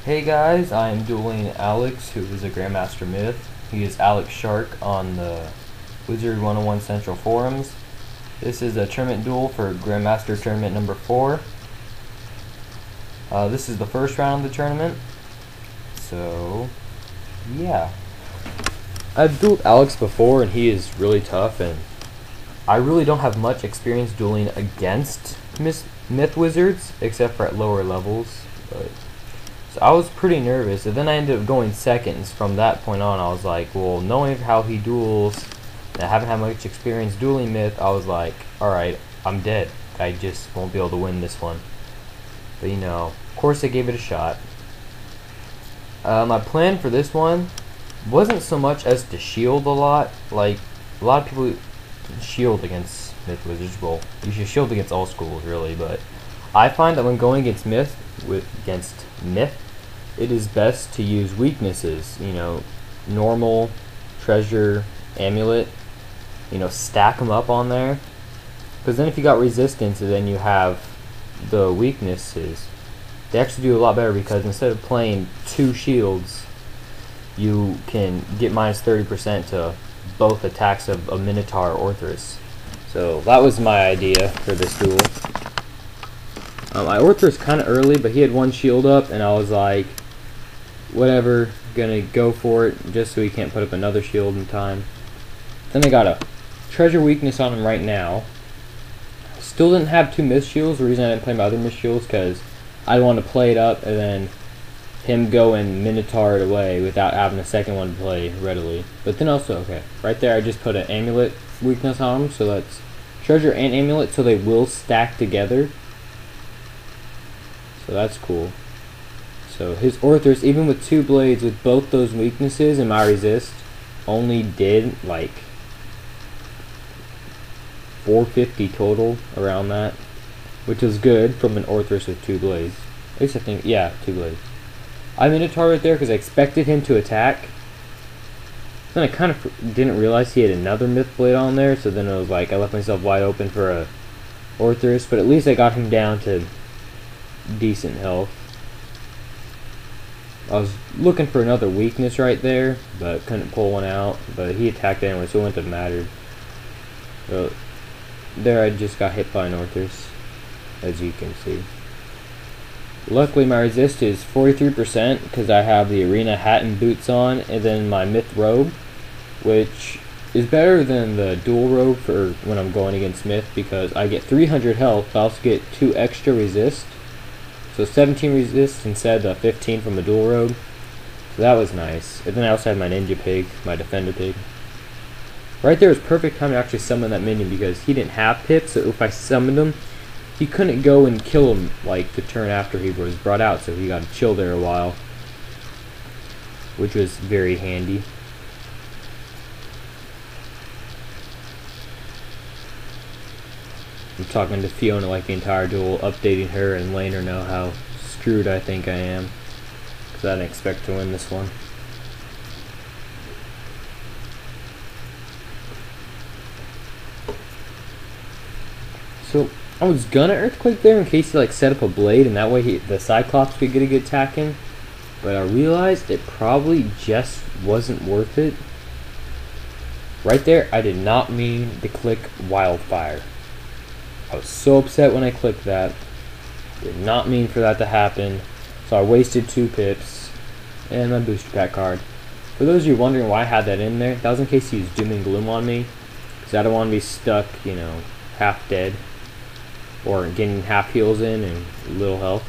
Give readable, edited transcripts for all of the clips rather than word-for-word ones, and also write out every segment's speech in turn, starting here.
Hey guys, I am dueling Alex, who is a Grandmaster Myth. He is AlexShark on the Wizard101 Central Forums. This is a tournament duel for Grandmaster Tournament number 4. This is the first round of the tournament. So, yeah. I've dueled Alex before and he is really tough, and I really don't have much experience dueling against Myth Wizards, except for at lower levels. So I was pretty nervous, and then I ended up going seconds. From that point on, I was like, well, knowing how he duels, and I haven't had much experience dueling Myth, I was like, alright, I'm dead. I just won't be able to win this one. But you know, of course I gave it a shot. My plan for this one wasn't so much as to shield a lot. Like, a lot of people shield against Myth Wizards. Well, you should shield against all schools, really, but I find that when going against Myth, it is best to use weaknesses, you know, normal, treasure, amulet, you know, stack them up on there. Because then if you got resistance and then you have the weaknesses, they actually do a lot better, because instead of playing 2 shields, you can get minus 30% to both attacks of a Minotaur or Orthrus. So that was my idea for this duel. I Orthrus kind of early, but he had 1 shield up, and I was like, whatever, gonna go for it, just so he can't put up another shield in time. Then I got a treasure weakness on him right now. Still didn't have 2 Myth shields. The reason I didn't play my other Myth shields, because I want to play it up and then him go and Minotaur it away without having a second one to play readily. But then also, okay, right there I just put an amulet weakness on him, so that's treasure and amulet, so they will stack together. So that's cool. So his Orthrus, even with 2 blades, with both those weaknesses and my resist, only did like 450 total, around that, which is good from an Orthrus with 2 blades. At least I think, yeah, 2 blades. I Minotaur right there because I expected him to attack. Then I kind of didn't realize he had another Myth blade on there, so then it was like I left myself wide open for a Orthrus, but at least I got him down to decent health. I was looking for another weakness right there, but couldn't pull one out. But he attacked anyway, so it wouldn't have mattered. So there I just got hit by an Orthrus, as you can see. Luckily my resist is 43% because I have the arena hat and boots on, and then my Myth robe, which is better than the dual robe for when I'm going against Myth, because I get 300 health, but I also get 2 extra resist. So 17 resist instead of 15 from the dual robe. So that was nice. And then I also had my ninja pig, my defender pig. Right there was perfect time to actually summon that minion, because he didn't have pips, so if I summoned him, he couldn't go and kill him like the turn after he was brought out, so he got to chill there a while, which was very handy. I'm talking to Fiona like the entire duel, updating her and letting her know how screwed I think I am, because I didn't expect to win this one. So I was gonna Earthquake there in case he like set up a blade, and that way the Cyclops could get a good attack in, but I realized it probably just wasn't worth it. Right there, I did not mean to click Wildfire. I was so upset when I clicked that. Did not mean for that to happen. So I wasted 2 pips and my booster pack card. For those of you wondering why I had that in there, that was in case he used Doom and Gloom on me, because I don't want to be stuck, you know, half dead, or getting half heals in and little health.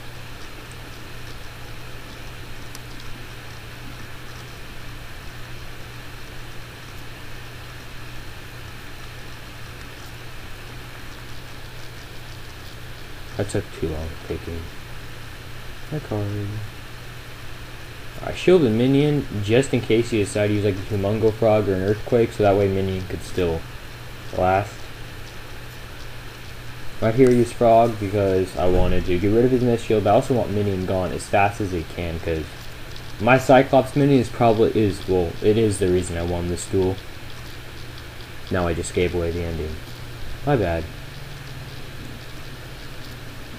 That took too long taking my card. I shielded minion just in case he decided to use like a Humongo Frog or an Earthquake, so that way minion could still last. Right here I use Frog because I wanted to get rid of his Myth shield, but I also want minion gone as fast as he can, because my Cyclops minion it is the reason I won this duel. Now I just gave away the ending. My bad.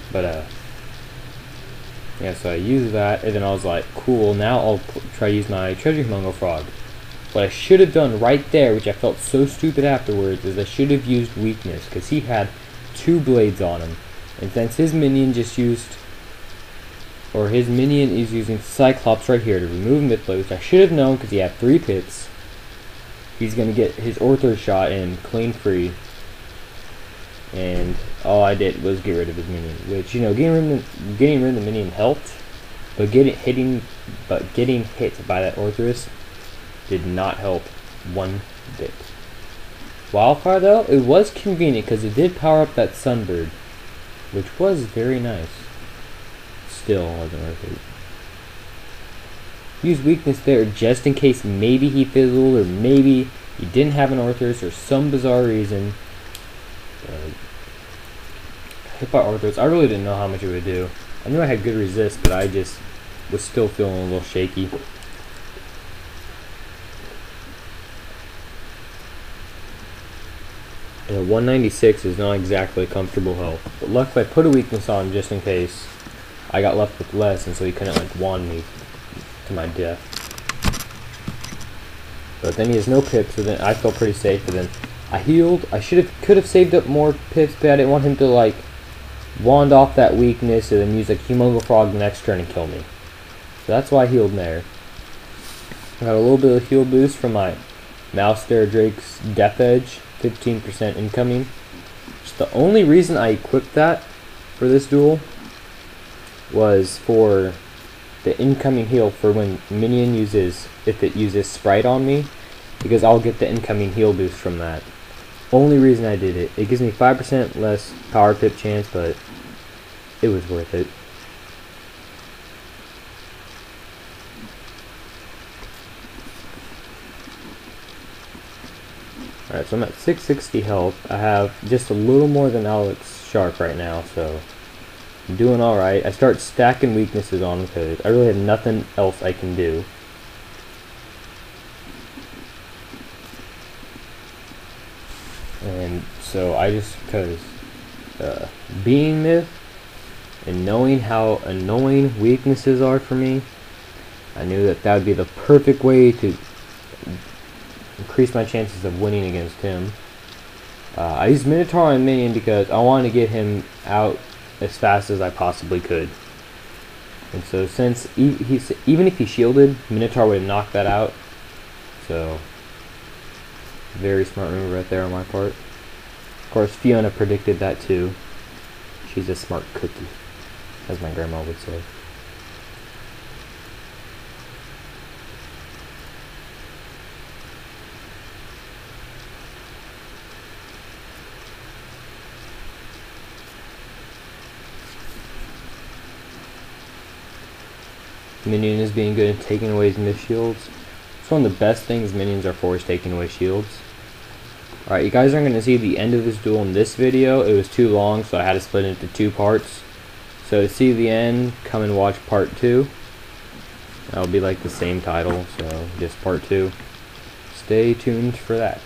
But Yeah, so I used that, and then I was like, cool, now I'll try to use my treasure humongo frog. What I should have done right there, which I felt so stupid afterwards, is I should have used weakness, because he had 2 blades on him. And since his minion just used, or his minion is using Cyclops right here to remove Myth Blade, which I should have known because he had 3 pits. He's going to get his Ortho shot in clean free. And all I did was get rid of his minion, which, you know, getting rid of the minion helped, but getting hit by that Orthrus did not help one bit. Wildfire, though, it was convenient because it did power up that Sunbird, which was very nice. Still wasn't worth it. Use weakness there just in case maybe he fizzled, or maybe he didn't have an Orthrus or some bizarre reason. Hit by Orthrus, I really didn't know how much it would do. I knew I had good resist, but I just was still feeling a little shaky. You know, 196 is not exactly comfortable health, but luckily I put a weakness on just in case I got left with less, and so he couldn't like wand me to my death. But then he has no pips, so then I felt pretty safe. But then I healed. I could have saved up more pips, but I didn't want him to like wand off that weakness and then use like Humongo Frog the next turn and kill me. So that's why I healed there. I got a little bit of heal boost from my Mousestare Drake's Death Edge, 15% incoming. Just the only reason I equipped that for this duel was for the incoming heal for when minion uses, if it uses Sprite on me, because I'll get the incoming heal boost from that. Only reason I did it. It gives me 5% less power pip chance, but it was worth it. Alright, so I'm at 660 health. I have just a little more than AlexShark right now, so I'm doing alright. I start stacking weaknesses on him because I really have nothing else I can do. And so I just, because being Myth and knowing how annoying weaknesses are for me, I knew that that would be the perfect way to increase my chances of winning against him. I used Minotaur on minion because I wanted to get him out as fast as I possibly could. And so since even if he shielded, Minotaur would have knocked that out. So very smart move right there on my part. Of course, Fiona predicted that too. She's a smart cookie, as my grandma would say. Minion is being good at taking away his Myth shields. It's one of the best things minions are for, is taking away shields. Alright, you guys aren't going to see the end of this duel in this video. It was too long, so I had to split it into 2 parts. So to see the end, come and watch part 2. That'll be like the same title, so just part 2. Stay tuned for that.